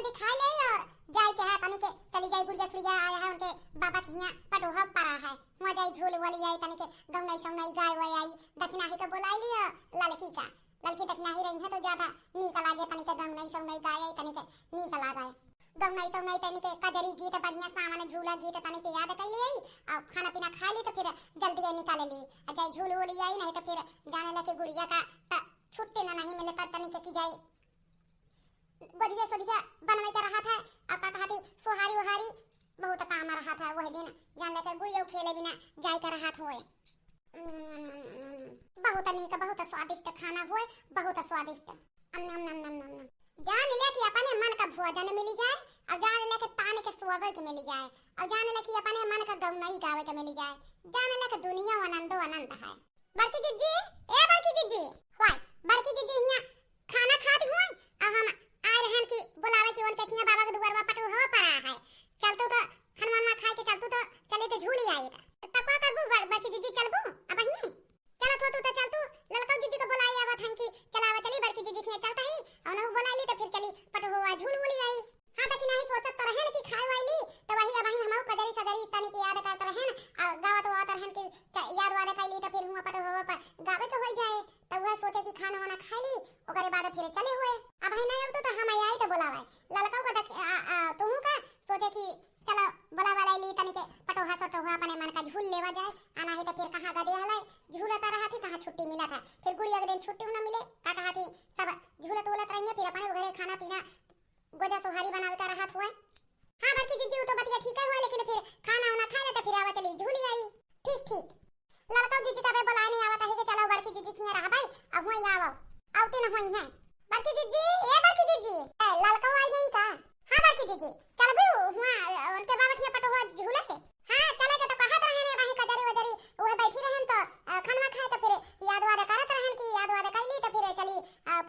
जल्दी खा ले और जाए के है तनी के चली जाए गुड़िया सुड़िया आया है उनके बाबा के यहाँ पटोहा पड़ा है वहां जाए झूल वाली आई तनी के गौनई सौनई गाय वाय आई दक्षिणा ही के बुलाई लियो लड़की का लड़की दक्षिणा ही रही है तो ज्यादा नीक लागे तनी के गौनई सौनई गाय आई तनी के नीक लागे गौनई सौनई तनी के कजरी गीत बढ़िया सामान झूला गीत तनी के याद कर ले और खाना पीना खा ली तो फिर जल्दी निकाल ली जाए झूल वोली आई नहीं तो फिर जाने लगे गुड़िया का छुट्टी ना नहीं मिले तनी के की जाए बदिया सदिया बनवाई का रहा था और का कहती सोहारी ओहारी बहुत काम आ रहा था वही दिन जान लेके गुड़िया खेले बिना जाय का रहा होए बहुत नीक बहुत स्वादिष्ट खाना होए बहुत स्वादिष्ट जान ले कि अपने मन का भोजन मिल जाए और जान ले कि तान के सुहावे के मिल जाए और जान ले कि अपने मन का गौनई गावे के मिल जाए जान ले कि दुनिया आनंदो आनंद है बड़की जीजी ए बड़की जीजी होय बड़की जीजी हिया खाना खाती होय और हम आ रहन की बुलावे की उनके किया बाबा के दुआरवा पटो हो पड़ा है चलतो तो खनमान में खाए के चलतो तो चले तो झूली आई तब का करबू बड़की जीजी चलबू अब ही चलो तो तू तो चल तू ललका जीजी को बुलाई आवत हन की चलावा चली बड़की जीजी के चलता ही और न बुला ली तो फिर चली पटो हुआ झूल मुली आई हां बकी नहीं सोचत तो रहन की खाए वाली तो वही अब ही हमहु कजरी सजरी तनी की याद करत रहन और गावत वात रहन की याद वाद कैली तो फिर हुआ पटो हुआ पर गावे तो हो जाए तो वह सोचे कि खाना वाना खा ली ओकरे बाद फिर चले हुए अब ही नहीं तो हम आई तो बुलावे ललका को तू का सोचे कि चलो बुलावा लाई ली तनी के पटोहा सटोहा अपने मन का झूल लेवा जाए आना है तो फिर कहां गदे हलाई झूलता रहा थी कहां छुट्टी मिला था फिर गुड़िया के दिन छुट्टी ना मिले का कहा थी सब झूलत उलत रहेंगे फिर अपने घरे खाना पीना गोजा सोहारी बनावे का रहा हुआ हां बड़की जीजी तो बतिया ठीक है हुआ लेकिन फिर खाना वाना खा ले तो फिर आवा चली झूली आई ठीक ठीक लड़का जीजी का बे बुलाए नहीं आवत है कि चलो बड़की जीजी खिया रहा भाई अब हुई आवो आउते न हुई है बड़की जीजी ए बड़की जीजी लड़का आई नहीं का हां बड़की जीजी चलबू हुआ उनके बाबा खिया पटो हुआ झूले से हां चलेगा तो कहत रहने वही कजरी वजरी ओए बैठी रहन तो खाना खाए तो फिर याद वाद करत रहन की याद वाद कैली तो फिर चली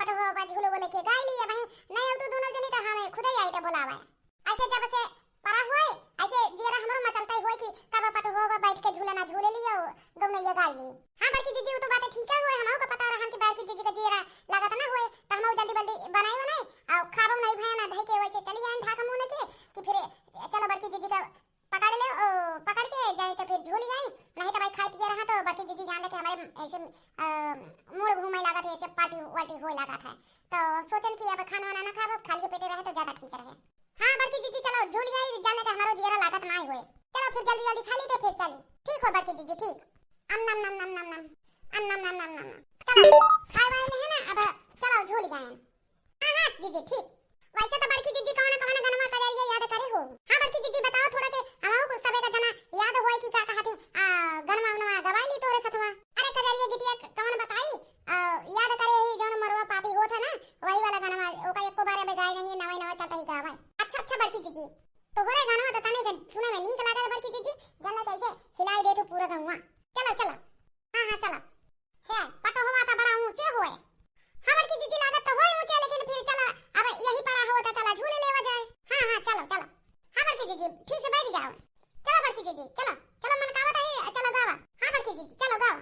पटो हुआ झूले बोले के गाय ली वही नहीं तो दोनों जनी तो हमें खुद ही आई तो बुलावे ऐसे जब से परा हुए ऐसे जीरा हमरो मचलता हुए कि कब पटो हुआ बैठ के झूले ना झूले लियो गमनैया गाय ली हां बड़की जीजी तो बात ठीक है हुए हमहु को पता रहन कि बड़की जीजी का जीरा लागत ना हुए तो हमहु जल्दी जल्दी बनाई और खाबो नहीं भया ना धई के वैसे चली आन ढाका मुंह के कि फिर चलो बड़की जीजी का पकड़ ले पकड़ के जाए तो फिर झूली जाए नहीं तो भाई खाए पिए रहा तो बड़की जीजी जान ले कि हमारे ऐसे मूड घूमे लागत है ऐसे पार्टी वार्टी होए लागत है तो सोचन कि अब खाना वाना ना खाबो खाली पेटे रहे तो ज्यादा ठीक रहे हां बड़की जीजी चलो झूली गई जान ले कि हमारो जीरा लागत ना हुए चलो फिर जल्दी जल्दी खा ली तो फिर चली ठीक हो बड़की जीजी ठीक अम नम नम नम नम नम अम नम नम नम नम चलो खाए वाले है ना अब चलो झूल गए हां हां जीजी ठीक वैसे तो बड़की जीजी कौन कौन गनमा कजरिया याद करे हो हां बड़की जीजी बताओ थोड़ा के हमहु को सबे का जना याद होई कि का कहती गनमा उनमा गवाली तोरे सतवा अरे कजरिया गीतिया कौन बताई याद करे ही जौन मरवा पापी होत है ना वही वाला गनमा ओका एको बारे में गाय नहीं नवे नवे चलता ही गावे अच्छा बड़की जीजी तो होरे गनमा तो तने के सुने में नीक लागे बड़की जीजी जल्ला कैसे हिलाई दे तो पूरा गवा चलो चलो हां हां चलो है पटो हुआ था बड़ा ऊंचे हुए हां बड़की जीजी लागत तो होई ऊंचे लेकिन फिर चला अब यही पड़ा हो तो चला झूले लेवा जाए हां चलो चलो हां बड़की जीजी ठीक है बैठ जाओ चलो बड़की जीजी चलो चलो मन कावत है चलो गावा हां बड़की जीजी चलो गावा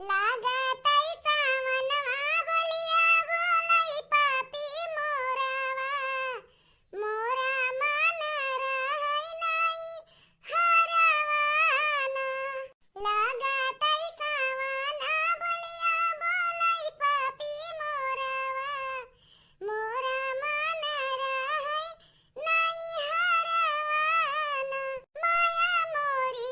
लागत आई सावनवा बोलिया बोलाई पापी मोरावा मोरा मन रहै नहीं हरवाना लागत आई सावना बोलिया बोलाई पापी मोरावा मोरा मन रहै नहीं हरवाना माया मोरी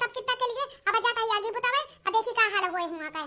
सब कितना के लिए अब जाता है आगे बतावे अब देखी का हाल होए हुआ का